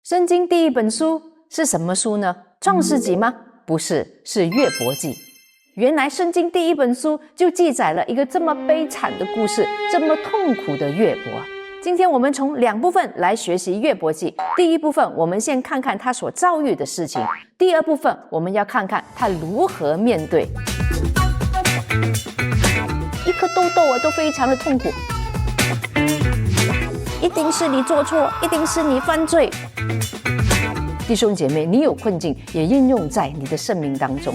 圣经第一本书是什么书呢？创世纪吗？不是，是约伯记。原来圣经第一本书就记载了一个这么悲惨的故事，这么痛苦的约伯。今天我们从两部分来学习约伯记。第一部分我们先看看他所遭遇的事情，第二部分我们要看看他如何面对。一颗痘痘都非常的痛苦，一定是你做错，一定是你犯罪。弟兄姐妹，你有困境也应用在你的生命当中。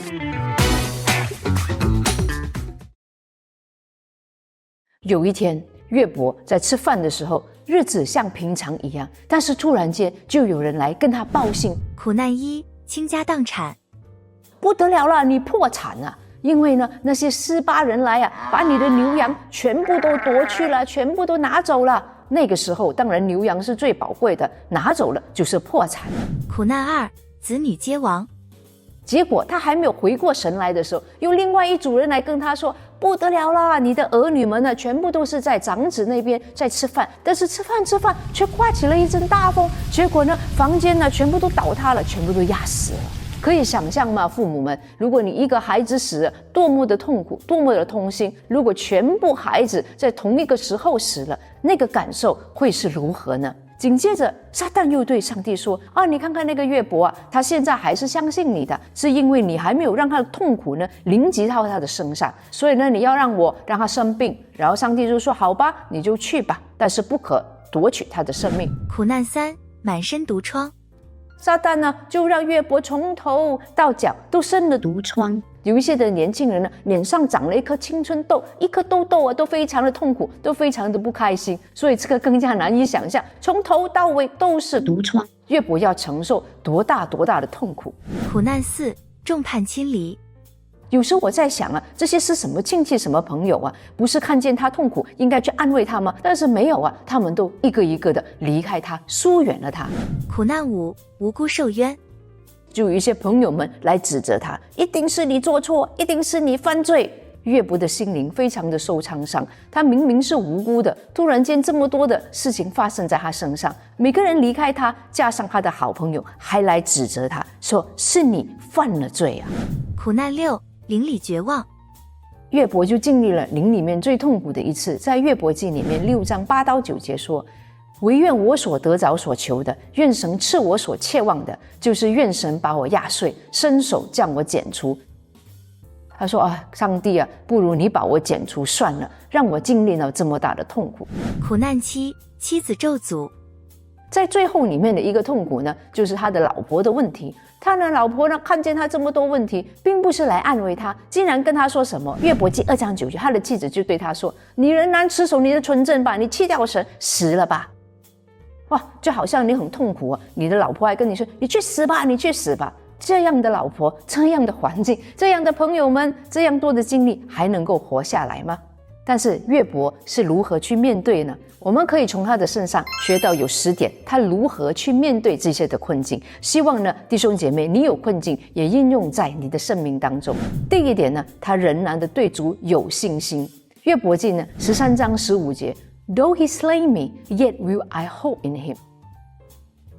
有一天，约伯在吃饭的时候，日子像平常一样，但是突然间就有人来跟他报信：苦难一，倾家荡产。不得了了，你破产了！因为呢，那些斯巴人来啊，把你的牛羊全部都夺去了，全部都拿走了。那个时候，当然牛羊是最宝贵的，拿走了就是破产。苦难二，子女皆亡。结果他还没有回过神来的时候，有另外一组人来跟他说：不得了啦，你的儿女们呢，全部都是在长子那边在吃饭，但是吃饭却刮起了一阵大风，结果呢，房间呢全部都倒塌了，全部都压死了。可以想象吗，父母们，如果你一个孩子死了，多么的痛苦，多么的痛心。如果全部孩子在同一个时候死了，那个感受会是如何呢？紧接着撒旦又对上帝说：你看看那个约伯啊，他现在还是相信你的，是因为你还没有让他的痛苦呢临及到他的身上，所以呢，你要让他生病。然后上帝就说：好吧，你就去吧，但是不可夺取他的生命。苦难三，满身毒疮。撒旦呢，就让约伯从头到脚都生了毒疮。有一些的年轻人呢，脸上长了一颗青春痘，一颗痘痘啊，都非常的痛苦，都非常的不开心。所以这个更加难以想象，从头到尾都是毒疮，约伯要承受多大的痛苦。苦难四，众叛亲离。有时候我在想啊，这些是什么亲戚什么朋友啊？不是看见他痛苦应该去安慰他吗？但是没有啊，他们都一个一个的离开他，疏远了他。苦难五，无辜受冤。就有一些朋友们来指责他，一定是你做错，一定是你犯罪。约伯的心灵非常的受创伤，他明明是无辜的，突然间这么多的事情发生在他身上，每个人离开他，加上他的好朋友还来指责他，说是你犯了罪啊。苦难六，邻里绝望。约伯就经历了灵里面最痛苦的一次，在约伯记里面6章8到9节说：唯愿我所得着所求的，愿神赐我所切望的，就是愿神把我压碎，伸手将我剪除。他说上帝啊，不如你把我剪除算了，让我经历了这么大的痛苦。苦难七，妻子咒诅。在最后里面的一个痛苦呢，就是他的老婆的问题。他的老婆呢，看见他这么多问题，并不是来安慰他，竟然跟他说什么？约伯记2章9节，他的妻子就对他说：你仍然持守你的纯正吧，你弃掉神，死了吧。哇，就好像你很痛苦啊，你的老婆还跟你说：你去死吧，你去死吧。这样的老婆，这样的环境，这样的朋友们，这样多的经历，还能够活下来吗？但是约伯是如何去面对呢？我们可以从他的身上学到有10点，他如何去面对这些的困境。希望呢，弟兄姐妹，你有困境也应用在你的生命当中。第一点呢，他仍然的对主有信心。约伯记呢13章15节 Though he slay me, yet will I hope in him。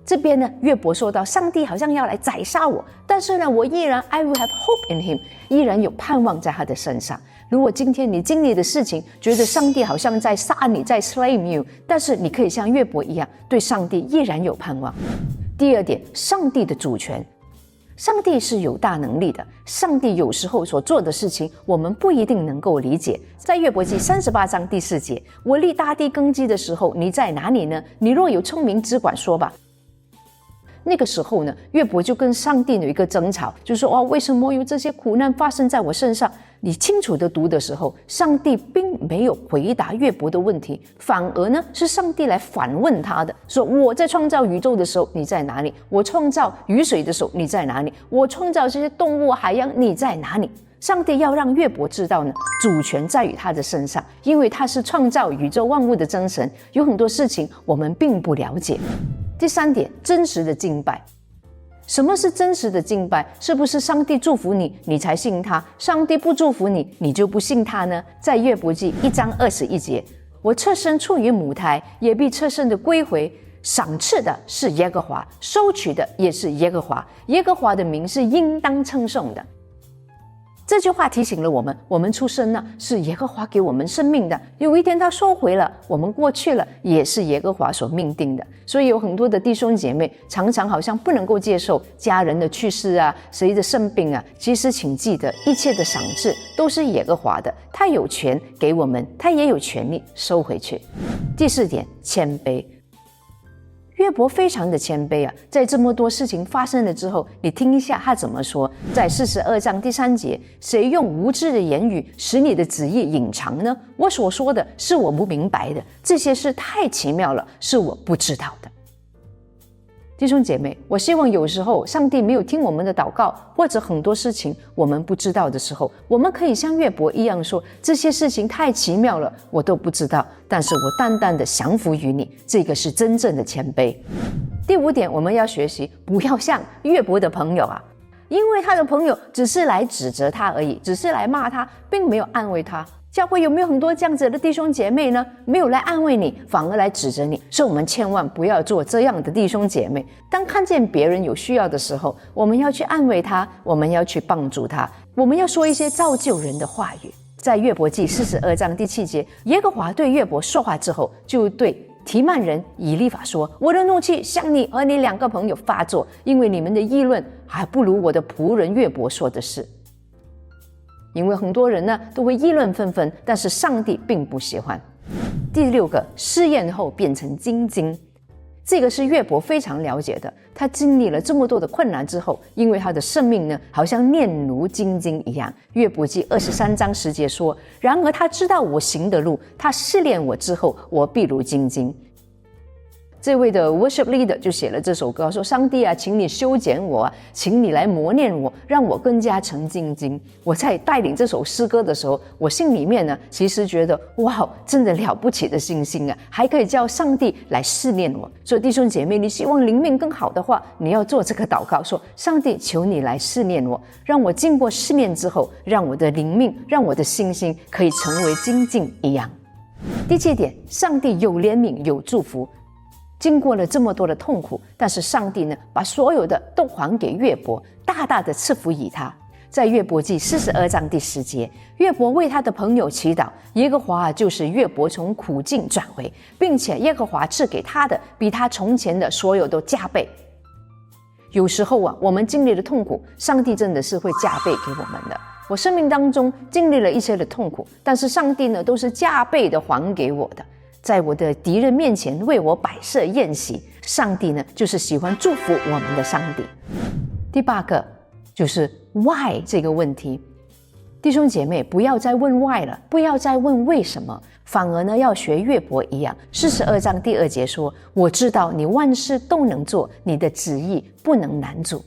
这边呢，约伯说到上帝好像要来宰杀我，但是呢，我依然 I will have hope in him， 依然有盼望在他的身上。如果今天你经历的事情，觉得上帝好像在杀你，在 slay you， 但是你可以像约伯一样，对上帝依然有盼望。第二点，上帝的主权。上帝是有大能力的，上帝有时候所做的事情，我们不一定能够理解。在约伯记38章第4节，我立大地根基的时候，你在哪里呢？你若有聪明，只管说吧。那个时候呢，约伯就跟上帝有一个争吵，就说为什么有这些苦难发生在我身上？你清楚的读的时候，上帝并没有回答约伯的问题，反而呢是上帝来反问他的，说我在创造宇宙的时候你在哪里？我创造雨水的时候你在哪里？我创造这些动物海洋你在哪里？上帝要让约伯知道呢，主权在于他的身上，因为他是创造宇宙万物的真神，有很多事情我们并不了解。第3点，真实的敬拜。什么是真实的敬拜？是不是上帝祝福你，你才信他？上帝不祝福你，你就不信他呢？在约伯记1章21节，我侧身出于母胎，也必侧身的归回。赏赐的是耶和华，收取的也是耶和华，耶和华的名是应当称颂的。这句话提醒了我们，我们出生呢是耶和华给我们生命的，有一天他收回了，我们过去了，也是耶和华所命定的。所以有很多的弟兄姐妹常常好像不能够接受家人的去世啊，谁的生病啊，其实请记得，一切的赏赐都是耶和华的，他有权给我们，他也有权利收回去。第4点，谦卑。约伯非常的谦卑啊，在这么多事情发生了之后，你听一下他怎么说，在42章第3节，谁用无知的言语使你的旨意隐藏呢？我所说的是我不明白的，这些事太奇妙了，是我不知道的。弟兄姐妹，我希望有时候上帝没有听我们的祷告，或者很多事情我们不知道的时候，我们可以像约伯一样说，这些事情太奇妙了，我都不知道，但是我淡淡的降服于你，这个是真正的谦卑。第5点，我们要学习不要像约伯的朋友啊，因为他的朋友只是来指责他而已，只是来骂他，并没有安慰他。教会有没有很多这样子的弟兄姐妹呢？没有来安慰你，反而来指责你，所以我们千万不要做这样的弟兄姐妹。当看见别人有需要的时候，我们要去安慰他，我们要去帮助他，我们要说一些造就人的话语。在约伯记42章第7节，耶和华对约伯说话之后，就对提曼人以利法说，我的怒气向你和你2个朋友发作，因为你们的议论还不如我的仆人约伯说的是。因为很多人呢都会议论纷纷，但是上帝并不喜欢。第6个，试验后变成精金。这个是约伯非常了解的，他经历了这么多的困难之后，因为他的生命呢好像面如精金一样。约伯记23章10节说，然而他知道我行的路，他试炼我之后，我必如精金。这位的 worship leader 就写了这首歌，说上帝啊，请你修剪我啊，请你来磨练我，让我更加成精金。我在带领这首诗歌的时候，我心里面呢其实觉得哇，真的了不起的信心啊，还可以叫上帝来试炼我。所以弟兄姐妹，你希望灵命更好的话，你要做这个祷告，说上帝求你来试炼我，让我经过试炼之后，让我的灵命，让我的信心可以成为精金一样。第7点，上帝有怜悯有祝福。经过了这么多的痛苦，但是上帝呢，把所有的都还给约伯，大大的赐福于他。在约伯记42章第10节，约伯为他的朋友祈祷，耶和华就是约伯从苦境转回，并且耶和华赐给他的比他从前的所有都加倍。有时候啊，我们经历的痛苦，上帝真的是会加倍给我们的。我生命当中经历了一些的痛苦，但是上帝呢，都是加倍的还给我的。在我的敌人面前为我摆设宴席，上帝呢就是喜欢祝福我们的上帝。第8个就是 why 这个问题，弟兄姐妹不要再问 why 了，不要再问为什么，反而呢要学约伯一样。42章第2节说，我知道你万事都能做，你的旨意不能难阻。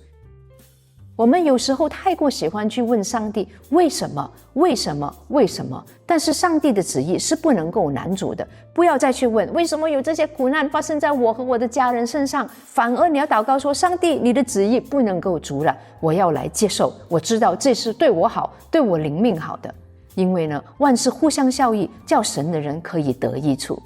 我们有时候太过喜欢去问上帝为什么为什么为什么，但是上帝的旨意是不能够难阻的。不要再去问为什么有这些苦难发生在我和我的家人身上，反而你要祷告说，上帝你的旨意不能够阻拦，我要来接受，我知道这是对我好，对我灵命好的。因为呢，万事互相效益，叫神的人可以得益处。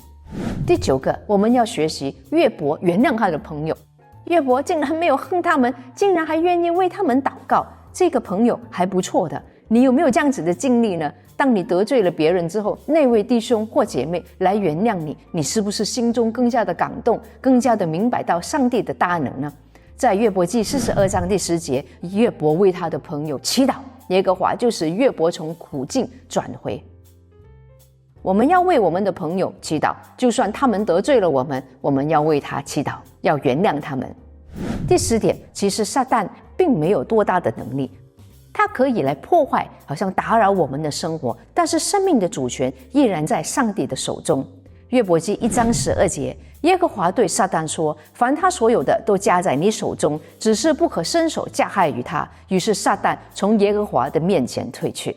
第9个，我们要学习约伯原谅他的朋友。约伯竟然没有恨他们，竟然还愿意为他们祷告，这个朋友还不错的。你有没有这样子的经历呢？当你得罪了别人之后，那位弟兄或姐妹来原谅你，你是不是心中更加的感动，更加的明白到上帝的大能呢？在约伯记42章第10节，约伯为他的朋友祈祷，耶和华就使约伯从苦境转回。我们要为我们的朋友祈祷，就算他们得罪了我们，我们要为他祈祷，要原谅他们。第10点，其实撒旦并没有多大的能力，他可以来破坏，好像打扰我们的生活，但是生命的主权依然在上帝的手中。约伯记1章12节，耶和华对撒旦说，凡他所有的都加在你手中，只是不可伸手加害于他。于是撒旦从耶和华的面前退去。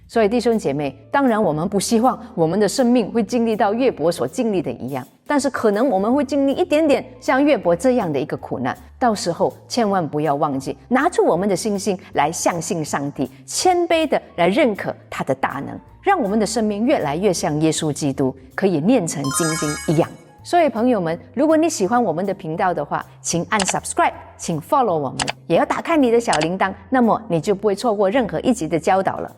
所以弟兄姐妹，当然我们不希望我们的生命会经历到约伯所经历的一样，但是可能我们会经历一点点像约伯这样的一个苦难，到时候千万不要忘记拿出我们的信心来相信上帝，谦卑的来认可他的大能，让我们的生命越来越像耶稣基督，可以炼成精金一样。所以朋友们，如果你喜欢我们的频道的话，请按 subscribe， 请 follow 我们，也要打开你的小铃铛，那么你就不会错过任何一集的教导了。